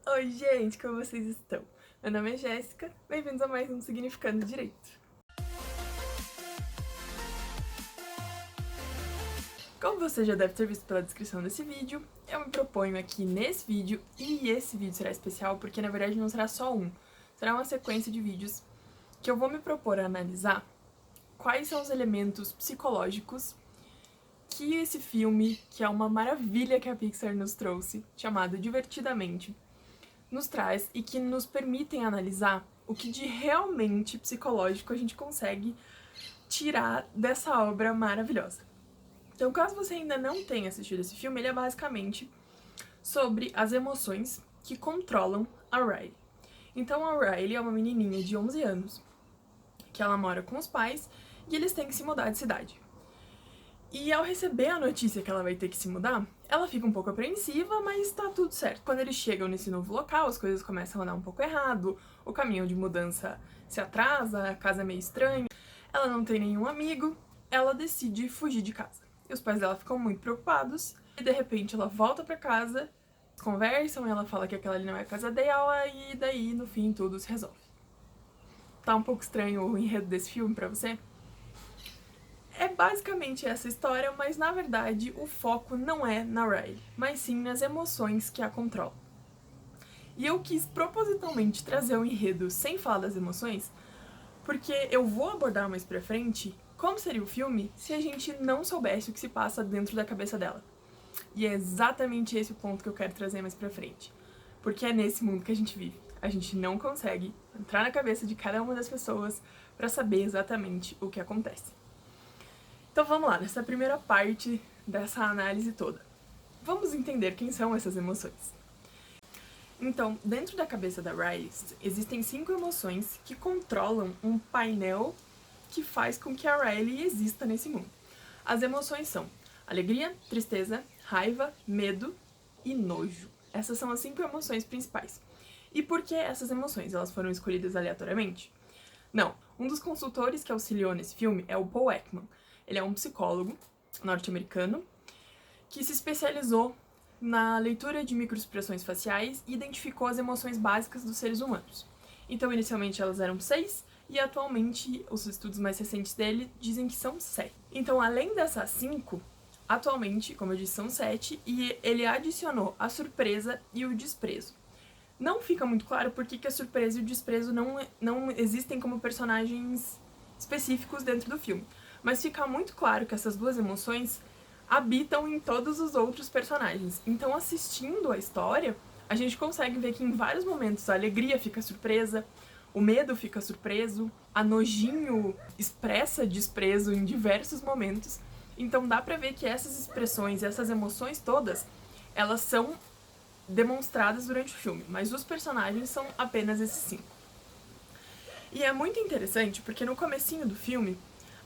Oi, gente, como vocês estão? Meu nome é Jéssica, bem-vindos a mais um Significando Direito. Como você já deve ter visto pela descrição desse vídeo, eu me proponho aqui nesse vídeo, e esse vídeo será especial porque na verdade não será só um, será uma sequência de vídeos que eu vou me propor a analisar quais são os elementos psicológicos que esse filme, que é uma maravilha que a Pixar nos trouxe, chamado Divertidamente, nos traz e que nos permitem analisar o que de realmente psicológico a gente consegue tirar dessa obra maravilhosa. Então, caso você ainda não tenha assistido esse filme, ele é basicamente sobre as emoções que controlam a Riley. Então, a Riley é uma menininha de 11 anos, que ela mora com os pais e eles têm que se mudar de cidade. E ao receber a notícia que ela vai ter que se mudar, ela fica um pouco apreensiva, mas tá tudo certo. Quando eles chegam nesse novo local, as coisas começam a andar um pouco errado, o caminho de mudança se atrasa, a casa é meio estranha, ela não tem nenhum amigo, ela decide fugir de casa. E os pais dela ficam muito preocupados, e de repente ela volta pra casa, conversam, e ela fala que aquela ali não é a casa dela, e daí no fim tudo se resolve. Tá um pouco estranho o enredo desse filme pra você? É basicamente essa história, mas na verdade o foco não é na Riley, mas sim nas emoções que a controlam. E eu quis propositalmente trazer o enredo sem falar das emoções, porque eu vou abordar mais pra frente como seria o filme se a gente não soubesse o que se passa dentro da cabeça dela. E é exatamente esse o ponto que eu quero trazer mais pra frente. Porque é nesse mundo que a gente vive. A gente não consegue entrar na cabeça de cada uma das pessoas pra saber exatamente o que acontece. Então vamos lá, nessa primeira parte dessa análise toda. Vamos entender quem são essas emoções. Então, dentro da cabeça da Riley, existem 5 emoções que controlam um painel que faz com que a Riley exista nesse mundo. As emoções são alegria, tristeza, raiva, medo e nojo. Essas são as 5 emoções principais. E por que essas emoções? Elas foram escolhidas aleatoriamente? Não. Um dos consultores que auxiliou nesse filme é o Paul Ekman. Ele é um psicólogo norte-americano que se especializou na leitura de microexpressões faciais e identificou as emoções básicas dos seres humanos. Então, inicialmente elas eram 6 e atualmente os estudos mais recentes dele dizem que são 7. Então, além dessas 5, atualmente, como eu disse, são 7 e ele adicionou a surpresa e o desprezo. Não fica muito claro por que a surpresa e o desprezo não existem como personagens específicos dentro do filme. Mas fica muito claro que essas duas emoções habitam em todos os outros personagens. Então, assistindo a história, a gente consegue ver que em vários momentos a alegria fica surpresa, o medo fica surpreso, a nojinho expressa desprezo em diversos momentos. Então dá pra ver que essas expressões, essas emoções todas, elas são demonstradas durante o filme, mas os personagens são apenas esses 5. E é muito interessante porque no comecinho do filme,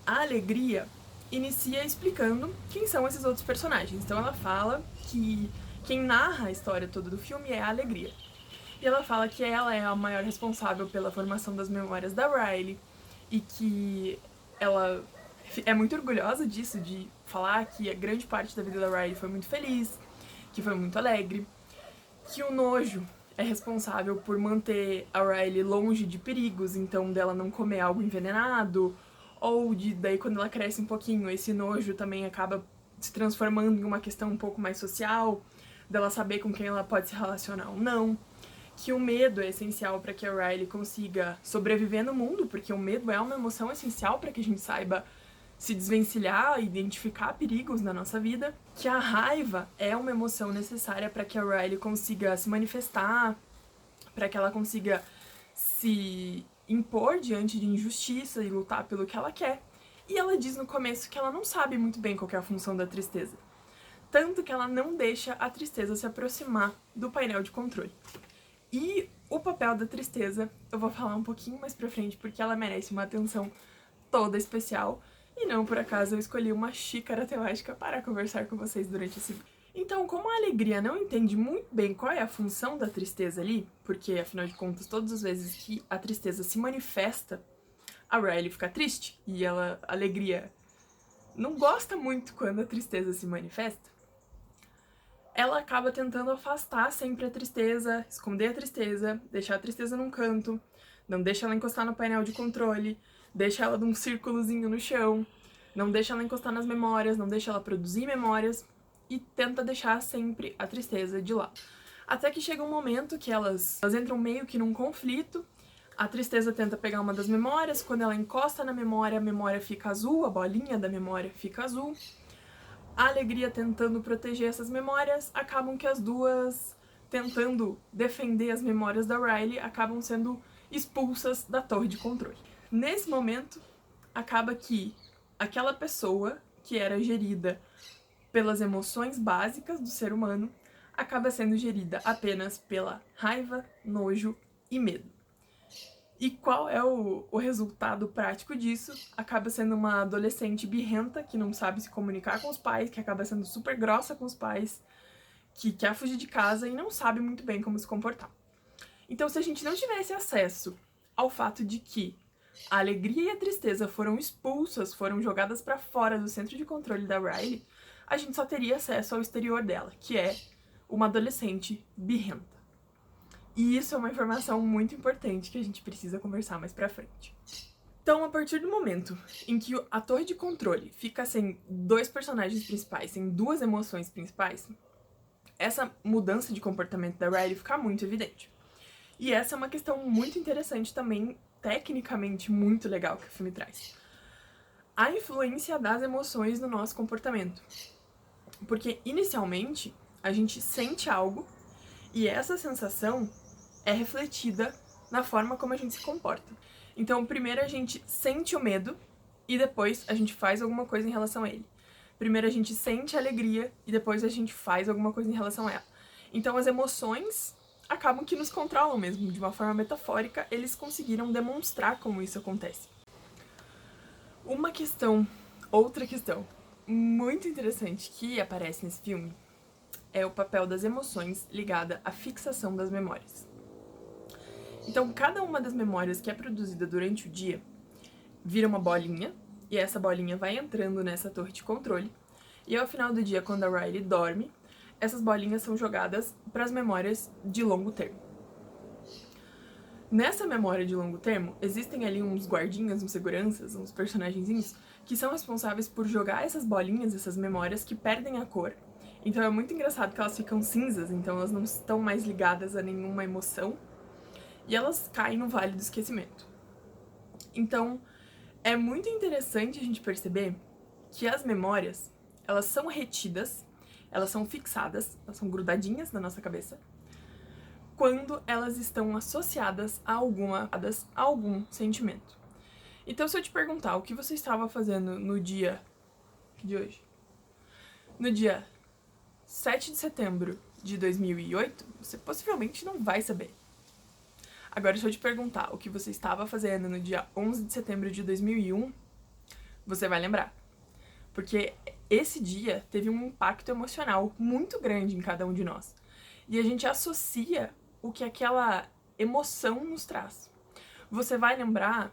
a Alegria inicia explicando quem são esses outros personagens. Então ela fala que quem narra a história toda do filme é a Alegria. E ela fala que ela é a maior responsável pela formação das memórias da Riley e que ela é muito orgulhosa disso, de falar que a grande parte da vida da Riley foi muito feliz, que foi muito alegre, que o nojo é responsável por manter a Riley longe de perigos, então dela não comer algo envenenado, ou de daí quando ela cresce um pouquinho, esse nojo também acaba se transformando em uma questão um pouco mais social, dela saber com quem ela pode se relacionar ou não, que o medo é essencial para que a Riley consiga sobreviver no mundo, porque o medo é uma emoção essencial para que a gente saiba se desvencilhar, identificar perigos na nossa vida, que a raiva é uma emoção necessária para que a Riley consiga se manifestar, para que ela consiga se impor diante de injustiça e lutar pelo que ela quer. E ela diz no começo que ela não sabe muito bem qual é a função da tristeza. Tanto que ela não deixa a tristeza se aproximar do painel de controle. E o papel da tristeza eu vou falar um pouquinho mais pra frente, porque ela merece uma atenção toda especial. E não por acaso eu escolhi uma xícara temática para conversar com vocês durante esse vídeo. Então, como a Alegria não entende muito bem qual é a função da tristeza ali, porque afinal de contas, todas as vezes que a tristeza se manifesta, a Riley fica triste e a Alegria não gosta muito quando a tristeza se manifesta, ela acaba tentando afastar sempre a tristeza, esconder a tristeza, deixar a tristeza num canto, não deixa ela encostar no painel de controle, deixa ela num círculozinho no chão, não deixa ela encostar nas memórias, não deixa ela produzir memórias e tenta deixar sempre a tristeza de lado. Até que chega um momento que elas entram meio que num conflito, a tristeza tenta pegar uma das memórias, quando ela encosta na memória, a memória fica azul, a bolinha da memória fica azul. A alegria tentando proteger essas memórias, acabam que as duas, tentando defender as memórias da Riley, acabam sendo expulsas da torre de controle. Nesse momento, acaba que aquela pessoa que era gerida pelas emoções básicas do ser humano acaba sendo gerida apenas pela raiva, nojo e medo. E qual é o resultado prático disso? Acaba sendo uma adolescente birrenta, que não sabe se comunicar com os pais, que acaba sendo super grossa com os pais, que quer fugir de casa e não sabe muito bem como se comportar. Então, se a gente não tivesse acesso ao fato de que a alegria e a tristeza foram expulsas, foram jogadas pra fora do centro de controle da Riley, a gente só teria acesso ao exterior dela, que é uma adolescente birrenta. E isso é uma informação muito importante que a gente precisa conversar mais pra frente. Então, a partir do momento em que a torre de controle fica sem dois personagens principais, sem duas emoções principais, essa mudança de comportamento da Riley fica muito evidente. E essa é uma questão muito interessante também, tecnicamente muito legal que o filme traz. A influência das emoções no nosso comportamento. Porque, inicialmente, a gente sente algo e essa sensação é refletida na forma como a gente se comporta. Então, primeiro a gente sente o medo e depois a gente faz alguma coisa em relação a ele. Primeiro a gente sente a alegria e depois a gente faz alguma coisa em relação a ela. Então, as emoções acabam que nos controlam mesmo, de uma forma metafórica, eles conseguiram demonstrar como isso acontece. Outra questão muito interessante que aparece nesse filme é o papel das emoções ligada à fixação das memórias. Então, cada uma das memórias que é produzida durante o dia vira uma bolinha, e essa bolinha vai entrando nessa torre de controle, e ao final do dia, quando a Riley dorme, essas bolinhas são jogadas para as memórias de longo termo. Nessa memória de longo termo, existem ali uns guardinhas, uns seguranças, uns personagenzinhos, que são responsáveis por jogar essas bolinhas, essas memórias que perdem a cor. Então é muito engraçado que elas ficam cinzas, então elas não estão mais ligadas a nenhuma emoção, e elas caem no Vale do Esquecimento. Então, é muito interessante a gente perceber que as memórias, elas são retidas, elas são fixadas, elas são grudadinhas na nossa cabeça, quando elas estão associadas a algum sentimento. Então, se eu te perguntar o que você estava fazendo no dia de hoje, no dia 7 de setembro de 2008, você possivelmente não vai saber. Agora, se eu te perguntar o que você estava fazendo no dia 11 de setembro de 2001, você vai lembrar. Porque esse dia teve um impacto emocional muito grande em cada um de nós. E a gente associa o que aquela emoção nos traz. Você vai lembrar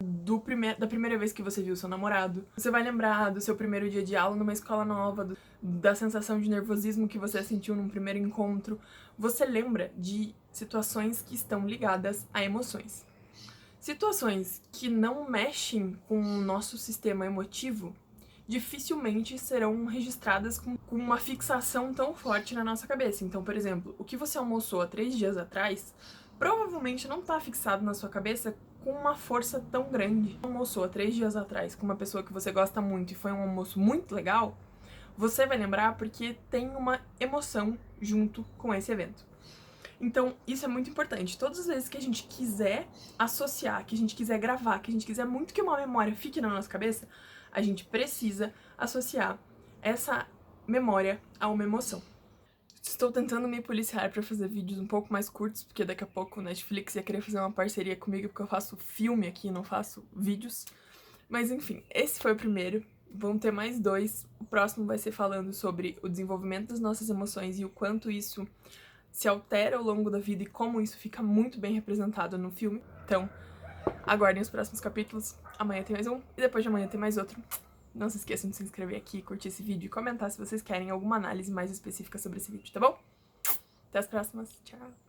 da primeira vez que você viu seu namorado. Você vai lembrar do seu primeiro dia de aula numa escola nova, da sensação de nervosismo que você sentiu num primeiro encontro. Você lembra de situações que estão ligadas a emoções. Situações que não mexem com o nosso sistema emotivo dificilmente serão registradas com uma fixação tão forte na nossa cabeça. Então, por exemplo, o que você almoçou há 3 dias atrás provavelmente não está fixado na sua cabeça com uma força tão grande. Almoçou há 3 dias atrás com uma pessoa que você gosta muito e foi um almoço muito legal, você vai lembrar porque tem uma emoção junto com esse evento. Então, isso é muito importante. Todas as vezes que a gente quiser associar, que a gente quiser gravar, que a gente quiser muito que uma memória fique na nossa cabeça, a gente precisa associar essa memória a uma emoção. Estou tentando me policiar para fazer vídeos um pouco mais curtos, porque daqui a pouco o Netflix ia querer fazer uma parceria comigo, porque eu faço filme aqui, não faço vídeos. Mas enfim, esse foi o primeiro. Vão ter mais 2. O próximo vai ser falando sobre o desenvolvimento das nossas emoções e o quanto isso se altera ao longo da vida e como isso fica muito bem representado no filme. Então, aguardem os próximos capítulos. Amanhã tem mais um e depois de amanhã tem mais outro. Não se esqueçam de se inscrever aqui, curtir esse vídeo e comentar se vocês querem alguma análise mais específica sobre esse vídeo, tá bom? Até as próximas. Tchau!